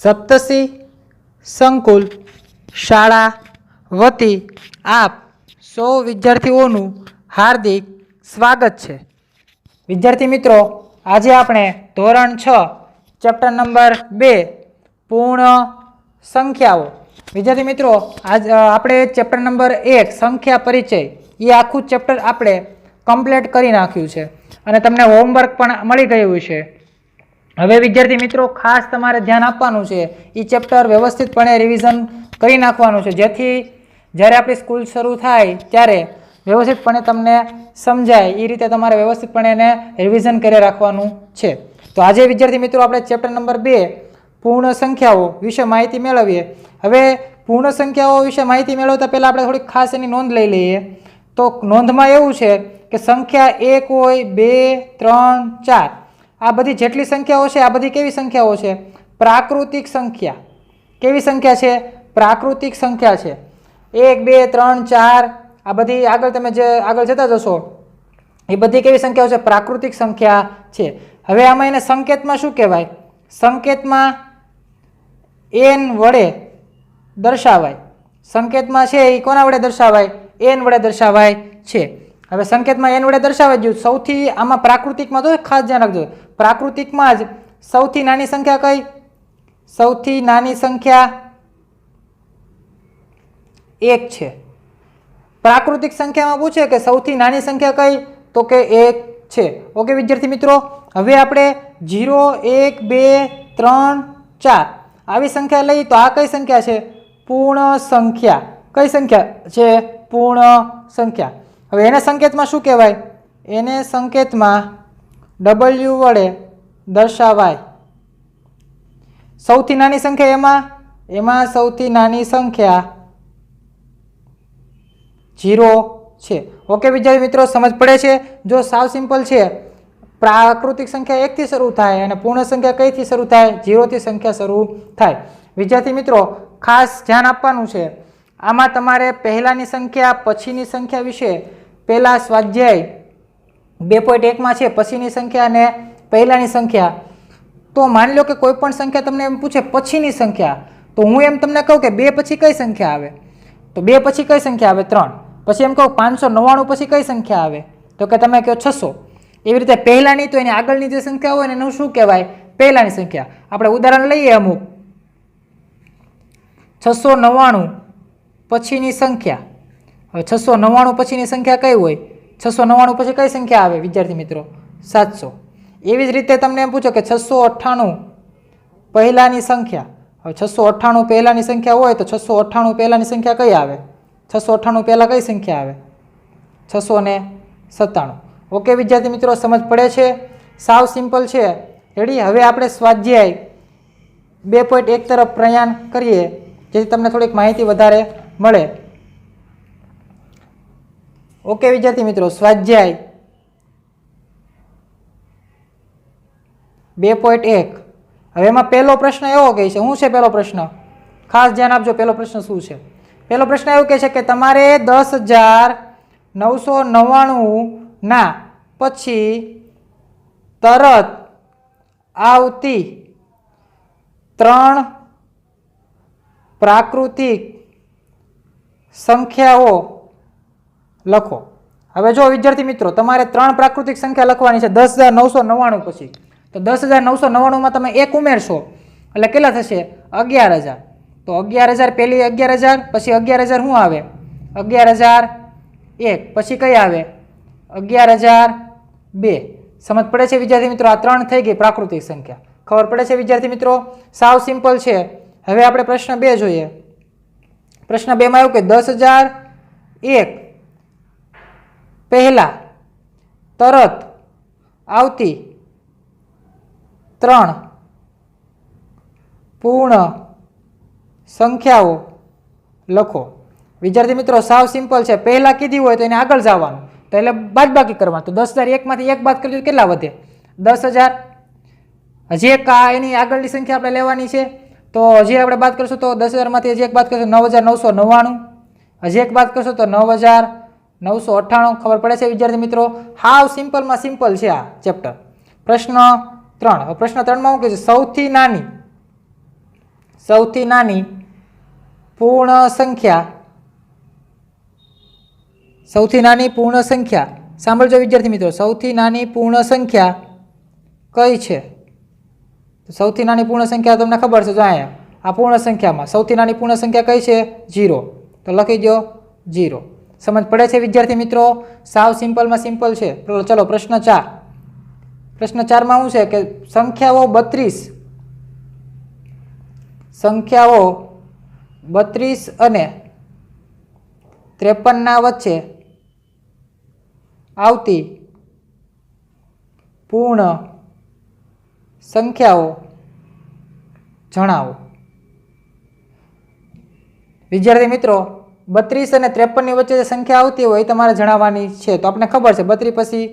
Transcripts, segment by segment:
સપ્તશી સંકુલ શાળા વતી આપ સૌ વિદ્યાર્થીઓનું હાર્દિક સ્વાગત છે। વિદ્યાર્થી મિત્રો, આજે આપણે ધોરણ 6 ચેપ્ટર નંબર 2 પૂર્ણ સંખ્યાઓ। વિદ્યાર્થી મિત્રો, આજ આપણે ચેપ્ટર નંબર 1 સંખ્યા પરિચય એ આખું ચેપ્ટર આપણે કમ્પ્લીટ કરી નાખ્યું છે અને તમને હોમવર્ક પણ મળી ગયું છે। હવે વિદ્યાર્થી મિત્રો, ખાસ તમારે ધ્યાન આપવાનું છે, એ ચેપ્ટર વ્યવસ્થિતપણે રિવિઝન કરી નાખવાનું છે, જેથી જ્યારે આપણી સ્કૂલ શરૂ થાય ત્યારે વ્યવસ્થિતપણે તમને સમજાય એ રીતે તમારે વ્યવસ્થિતપણે એને રિવિઝન કરી રાખવાનું છે। તો આજે વિદ્યાર્થી મિત્રો આપણે ચેપ્ટર નંબર 2 પૂર્ણ સંખ્યાઓ વિશે માહિતી મેળવીએ। હવે પૂર્ણ સંખ્યાઓ વિશે માહિતી મેળવતા પહેલાં આપણે થોડીક ખાસ એની નોંધ લઈ લઈએ। તો નોંધમાં એવું છે કે સંખ્યા 1 હોય, 2, 3, 4 આ બધી જેટલી સંખ્યાઓ છે આ બધી કેવી સંખ્યાઓ છે? પ્રાકૃતિક સંખ્યા। કેવી સંખ્યા છે? પ્રાકૃતિક સંખ્યા છે। 1, 2, 3, 4 આ બધી આગળ તમે જે આગળ જતા જશો એ બધી કેવી સંખ્યાઓ છે? પ્રાકૃતિક સંખ્યા છે। હવે આમાં એને સંકેતમાં શું કહેવાય? સંકેતમાં n વડે દર્શાવાય। સંકેતમાં છે એ કોના વડે દર્શાવાય? n વડે દર્શાવાય છે। હવે સંકેતમાં n વડે દર્શાવાઈ ગયું। સૌથી આમાં પ્રાકૃતિકમાં તો ખાસ ધ્યાન રાખજો, પ્રાકૃતિકમાં જ સૌથી નાની સંખ્યા કઈ? સૌથી નાની સંખ્યા 1 છે। પ્રાકૃતિક સંખ્યામાં પૂછે કે સૌથી નાની સંખ્યા કઈ? તો કે 1 છે। ઓકે વિદ્યાર્થી મિત્રો, હવે આપણે 0, 1, 2, 3, 4 આવી સંખ્યા લઈ તો આ કઈ સંખ્યા છે? પૂર્ણ સંખ્યા। કઈ સંખ્યા છે? પૂર્ણ સંખ્યા। હવે એને સંકેતમાં શું કહેવાય? એને સંકેતમાં w વડે દર્શાવાય। સૌથી નાની સંખ્યા એમાં સૌથી નાની સંખ્યા 0 છે। ઓકે વિદ્યાર્થી મિત્રો, સમજ પડે છે? જો સાવ સિમ્પલ છે, પ્રાકૃતિક સંખ્યા 1 થી શરૂ થાય અને પૂર્ણ સંખ્યા કઈથી શરૂ થાય? 0 થી સંખ્યા શરૂ થાય। વિદ્યાર્થી મિત્રો, ખાસ ધ્યાન આપવાનું છે, આમાં તમારે પહેલાની સંખ્યા પછીની સંખ્યા વિશે પહેલા સ્વાધ્યાય 2.1 માં છે પછીની સંખ્યા અને પહેલાની સંખ્યા। તો માની લો કે કોઈ પણ સંખ્યા તમને એમ પૂછે પછીની સંખ્યા, તો હું એમ તમને કહું કે 2 પછી કઈ સંખ્યા આવે? તો 2 પછી કઈ સંખ્યા આવે? 3। પછી એમ કહું 599 પછી કઈ સંખ્યા આવે? તો કે તમે કહો 600। એવી રીતે પહેલાની તો એની આગળની જે સંખ્યા હોય ને એનું શું કહેવાય? પહેલાની સંખ્યા। આપણે ઉદાહરણ લઈએ અમુક 699 પછીની સંખ્યા। હવે 699 પછીની સંખ્યા કઈ હોય? 699 પછી કઈ સંખ્યા આવે વિદ્યાર્થી મિત્રો? 700। એવી જ રીતે તમને એમ પૂછો કે 698 પહેલાની સંખ્યા। હવે 698 પહેલાની સંખ્યા હોય તો 698 પહેલાની સંખ્યા કઈ આવે? 698 પહેલા કઈ સંખ્યા આવે? 697। ઓકે વિદ્યાર્થી મિત્રો, સમજ પડે છે? સાવ સિમ્પલ છે। રેડી? હવે આપણે સ્વાધ્યાય 2.1 તરફ પ્રયાણ કરીએ, જેથી તમને થોડીક માહિતી વધારે મળે। ઓકે વિદ્યાર્થી મિત્રો, સ્વાધ્યાય 2.1 હવે એમાં પહેલો પ્રશ્ન એવો કહે છે, શું છે પહેલો પ્રશ્ન? ખાસ ધ્યાન આપજો, પહેલો પ્રશ્ન શું છે? પહેલો પ્રશ્ન એવું કહે છે કે તમારે 10,999 ના પછી તરત આવતી 3 પ્રાકૃતિક સંખ્યાઓ લખો। હવે જો વિદ્યાર્થી મિત્રો, તમારે 3 પ્રાકૃતિક સંખ્યા લખવાની છે 10,999 પછી। તો 10,999 માં તમે 1 ઉમેરશો એટલે કેટલા થશે? 11,000। તો 11,000 પહેલી 11,000 પછી 11,000 શું આવે? 11,001 પછી કઈ આવે? 11,002। સમજ પડે છે વિદ્યાર્થી મિત્રો? આ 3 થઈ ગઈ પ્રાકૃતિક સંખ્યા। ખબર પડે છે વિદ્યાર્થી મિત્રો? સાવ સિમ્પલ છે। હવે આપણે પ્રશ્ન 2 જોઈએ। પ્રશ્ન 2 માં એવું કે 10,001 પહેલા તરત આવતી 3 પૂર્ણ સંખ્યાઓ લખો। વિદ્યાર્થી મિત્રો, સાવ સિમ્પલ છે। પહેલા કીધી હોય તો એને આગળ જવાનું, તો એટલે બાદબાકી કરવાનું। તો 10,001 માંથી 1 બાદ કરજો કેટલા વધે? 10,000। હજી એક એની આગળની સંખ્યા આપણે લેવાની છે, તો હજી આપણે બાદ કરશું તો 10,000 માંથી હજી એક બાદ કરશું 9,999। હજી એક બાદ કરશું તો 9,998। ખબર પડે છે વિદ્યાર્થી મિત્રો? હાવ સિમ્પલમાં સિમ્પલ છે આ ચેપ્ટર। પ્રશ્ન 3, પ્રશ્ન 3 માં શું કહે છે? સૌથી નાની સૌથી નાની પૂર્ણ સંખ્યા, સૌથી નાની પૂર્ણ સંખ્યા, સાંભળજો વિદ્યાર્થી મિત્રો, સૌથી નાની પૂર્ણ સંખ્યા કઈ છે? સૌથી નાની પૂર્ણ સંખ્યા તમને ખબર છે, જો અહીંયા આ પૂર્ણ સંખ્યામાં સૌથી નાની પૂર્ણ સંખ્યા કઈ છે? 0. તો લખી દો 0. સમજ પડે છે વિદ્યાર્થી મિત્રો? સાવ સિમ્પલમાં સિમ્પલ છે. ચલો પ્રશ્ન 4. પ્રશ્ન 4માં શું છે કે સંખ્યાઓ 32 અને 53 ના વચ્ચે આવતી પૂર્ણ સંખ્યાઓ જણાવો. વિદ્યાર્થી મિત્રો 32 અને 53 ની વચ્ચે જે સંખ્યા આવતી હોય એ તમારે જણાવવાની છે. તો આપણે ખબર છે 32 પછી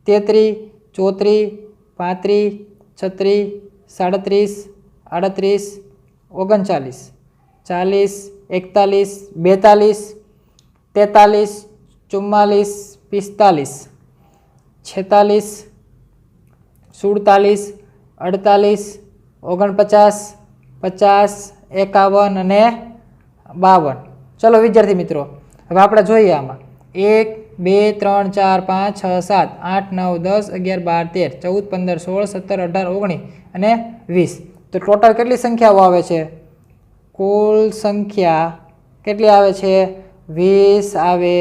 33, 34, 35, 36, 37, 38, 39, 40, 41, 42, 43, 44, 46, 47, 48, 49, 50, 51 અને 52. ચલો વિદ્યાર્થી મિત્રો હવે આપણે જોઈએ આમાં 1, 2, 3, 4, 5, 6, 7, 8, 9, 10, 11, 12, 13, 14, 15, 16, 17, 18, 19 અને 20. તો ટોટલ કેટલી સંખ્યાઓ આવે છે? કુલ સંખ્યા કેટલી આવે છે? 20 આવે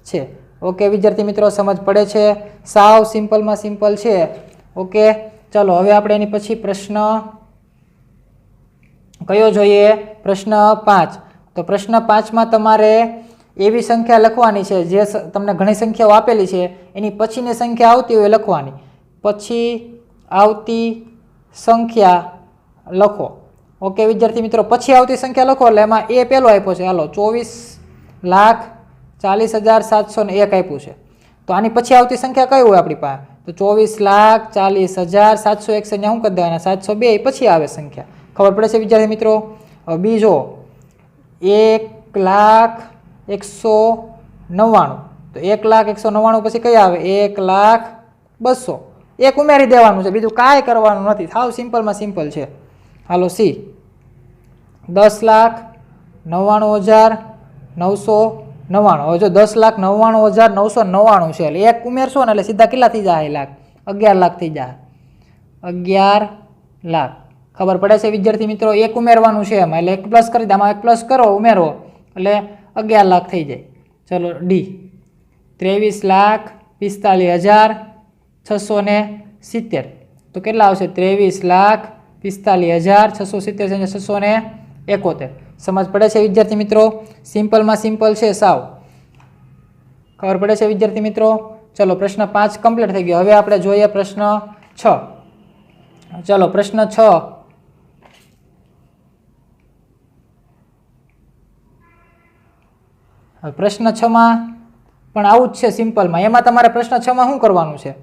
છે. ઓકે વિદ્યાર્થી મિત્રો, સમજ પડે છે? સાવ સિમ્પલમાં સિમ્પલ છે. ઓકે ચલો હવે આપણે એની પછી પ્રશ્ન કયો જોઈએ? પ્રશ્ન 5. તો પ્રશ્ન 5માં તમારે એવી સંખ્યા લખવાની છે જે તમને ઘણી સંખ્યાઓ આપેલી છે એની પછીની સંખ્યા આવતી હોય લખવાની. પછી આવતી સંખ્યા લખો. ઓકે વિદ્યાર્થી મિત્રો, પછી આવતી સંખ્યા લખો એટલે એમાં એ પહેલો આપ્યો છે. હાલો 24,40,701 આપ્યું છે. તો આની પછી આવતી સંખ્યા કઈ હોય આપણી પાસે? તો 24,40,701 શું કરી દેવાના? 702 પછી આવે સંખ્યા. ખબર પડે છે વિદ્યાર્થી મિત્રો? હવે બીજો 1,01,99. તો 1,01,99 પછી કઈ આવે? 1,02,000. એક ઉમેરી દેવાનું છે, બીજું કાંઈ કરવાનું નથી. સાવ સિમ્પલમાં સિમ્પલ છે. હાલો સી 10,99,999. હવે જો 10,99,999 છે એટલે એક ઉમેરશો ને એટલે સીધા કેટલા થઈ જાય? લાખ. 11 લાખ થઈ જાય. 11 લાખ. ખબર પડે છે વિદ્યાર્થી મિત્રો? એક ઉમેરવાનું છે એમાં એટલે એક પ્લસ કરી દે, આમાં એક પ્લસ કરો ઉમેરો એટલે 11 લાખ થઈ જાય. ચલો ડી 23,45,670. તો કેટલા આવશે? 23,45,670 છે 671. સમજ પડે છે વિદ્યાર્થી મિત્રો? સિમ્પલમાં સિમ્પલ છે સાવ. ખબર પડે છે વિદ્યાર્થી મિત્રો? ચલો પ્રશ્ન 5 કમ્પ્લીટ થઈ ગયો. હવે આપણે જોઈએ પ્રશ્ન 6. ચલો પ્રશ્ન 6. પ્રશ્ન 6માં પણ આવું જ છે સિમ્પલમાં. એમાં તમારે પ્રશ્ન 6માં શું કરવાનું છે?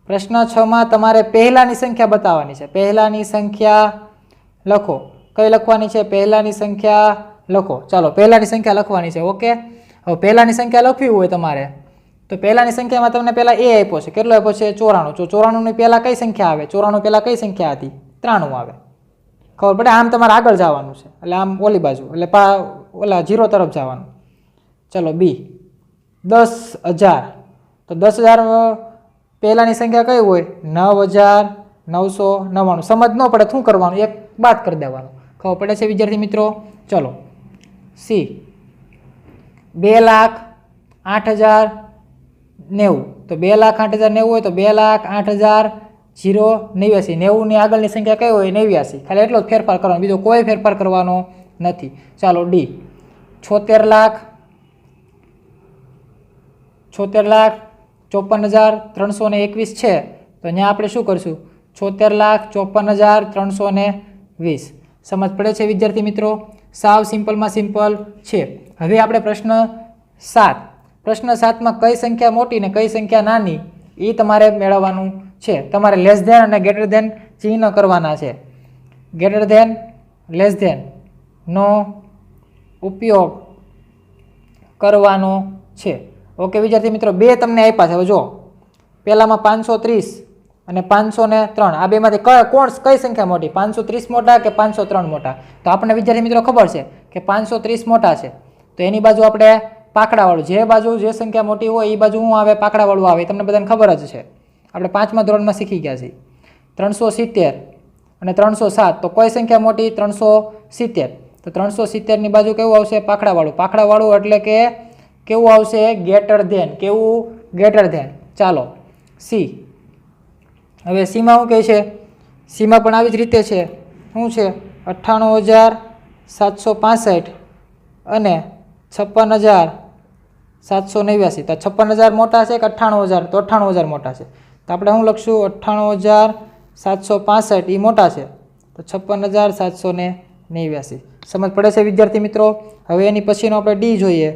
પ્રશ્ન 6માં તમારે પહેલાની સંખ્યા બતાવવાની છે. પહેલાની સંખ્યા લખો. કઈ લખવાની છે? પહેલાની સંખ્યા લખો. ચાલો પહેલાની સંખ્યા લખવાની છે. ઓકે હવે પહેલાની સંખ્યા લખવી હોય તમારે તો પહેલાની સંખ્યામાં તમને પહેલા એ આપ્યો છે. કેટલો આપ્યો છે? 94. તો 94 ની પહેલા કઈ સંખ્યા આવે? 94 પહેલા કઈ સંખ્યા હતી? 93 આવે. ખબર પડે? આમ તમારે આગળ જવાનું છે એટલે આમ ઓલી બાજુ એટલે ઓલા 0 તરફ જવાનું. ચલો બી 10,000. તો 10,000 પહેલાની સંખ્યા કઈ હોય? 9,999. સમજ ન પડે શું કરવાનું? એક બાદ કરી દેવાનું. ખબર પડે છે વિદ્યાર્થી મિત્રો? ચલો સી 2,08,090. તો 2,08,090 હોય તો 2,08,089. 90 ની આગળની સંખ્યા કઈ હોય? 89. ખાલી એટલો જ ફેરફાર કરવાનો, બીજો કોઈ ફેરફાર કરવાનો નથી. ચાલો ડી 76,54,321 છે. તો અહીંયા આપણે શું કરશું? 76,54,320. સમજ પડે છે વિદ્યાર્થી મિત્રો? સાવ સિમ્પલમાં સિમ્પલ છે. હવે આપણે પ્રશ્ન 7. પ્રશ્ન 7માં કઈ સંખ્યા મોટી ને કઈ સંખ્યા નાની એ તમારે મેળવવાનું છે. તમારે લેસ ધેન અને ગ્રેટર ધેન ચિહ્ન કરવાના છે. ગ્રેટર ધેન લેસ ધેન નો ઉપયોગ કરવાનો છે. ઓકે વિદ્યાર્થી મિત્રો, બે તમને આપ્યા છે. હવે જો પહેલામાં 530 અને 503 આ બેમાંથી કઈ સંખ્યા મોટી 530 મોટા કે 503 મોટા? તો આપણને વિદ્યાર્થી મિત્રો ખબર છે કે 530 મોટા છે. તો એની બાજુ આપણે પાકડાવાળું જે બાજુ જે સંખ્યા મોટી હોય એ બાજુ શું આવે? પાકડાવાળું આવે. તમને બધાને ખબર જ છે, આપણે 5મા ધોરણમાં શીખી ગયા છીએ. 370 અને 307 તો કઈ સંખ્યા મોટી? 370. તો 370ની બાજુ કેવું આવશે? પાકડાવાળું. પાકડાવાળું એટલે કે કેવું આવશે? Greater than. કેવું? Greater than. ચાલો સી. હવે સીમાં શું કહે છે? સીમાં પણ આવી જ રીતે છે. શું છે? 98,765 અને 56,789. તો 56,000 મોટા છે કે 98,000? તો 98,000 મોટા છે. તો આપણે શું લખશું? 98,765 એ મોટા છે, તો 56,789. સમજ પડે છે વિદ્યાર્થી મિત્રો? હવે એની પછીનો આપણે ડી જોઈએ.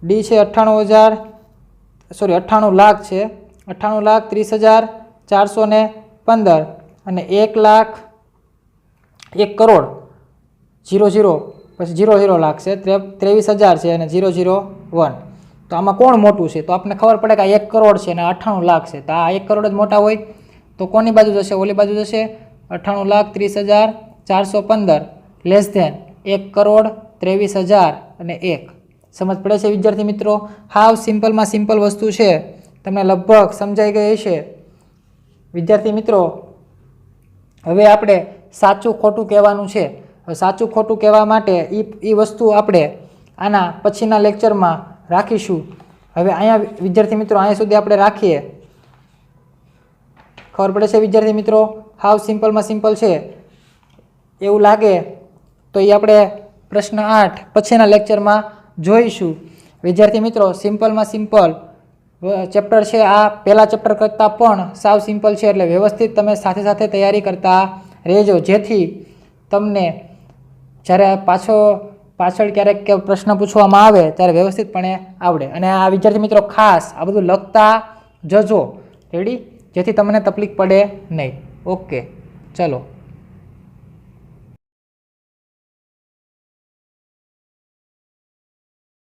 ડી છે 98 લાખ છે. 98,30,415 અને 1,01,00,000 00 પછી 00 લાખ છે. 23,000 છે અને 001. તો આમાં કોણ મોટું છે? તો આપણને ખબર પડે કે આ 1 કરોડ છે અને 98 લાખ છે. તો આ 1 કરોડ જ મોટા હોય તો કોની બાજુ જશે? ઓલી બાજુ જશે. 98,30,415 લેસ ધેન 1,23,000 અને 1. સમજ પડે છે વિદ્યાર્થી મિત્રો? હાવ સિમ્પલમાં સિમ્પલ વસ્તુ છે, તમને લગભગ સમજાઈ ગઈ હશે વિદ્યાર્થી મિત્રો. હવે આપણે સાચું ખોટું કહેવાનું છે. હવે સાચું ખોટું કહેવા માટે એ વસ્તુ આપણે આના પછીના લેક્ચરમાં રાખીશું. હવે અહીંયા વિદ્યાર્થી મિત્રો અહીંયા સુધી આપણે રાખીએ. ખબર પડે છે વિદ્યાર્થી મિત્રો? હાવ સિમ્પલમાં સિમ્પલ છે એવું લાગે તો એ આપણે પ્રશ્ન 8 પછીના લેક્ચરમાં જોઈશું. વિદ્યાર્થી મિત્રો સિમ્પલમાં સિમ્પલ ચેપ્ટર છે આ પહેલા ચેપ્ટર કરતાં પણ સાવ સિમ્પલ છે, એટલે વ્યવસ્થિત તમે સાથે સાથે તૈયારી કરતા રહેજો, જેથી તમને જ્યારે પાછળ ક્યારેક પ્રશ્ન પૂછવામાં આવે ત્યારે વ્યવસ્થિતપણે આવડે. અને આ વિદ્યાર્થી મિત્રો ખાસ આ બધું લખતા જજો, રેડી, જેથી તમને તકલીફ પડે નહીં. ઓકે, ચલો.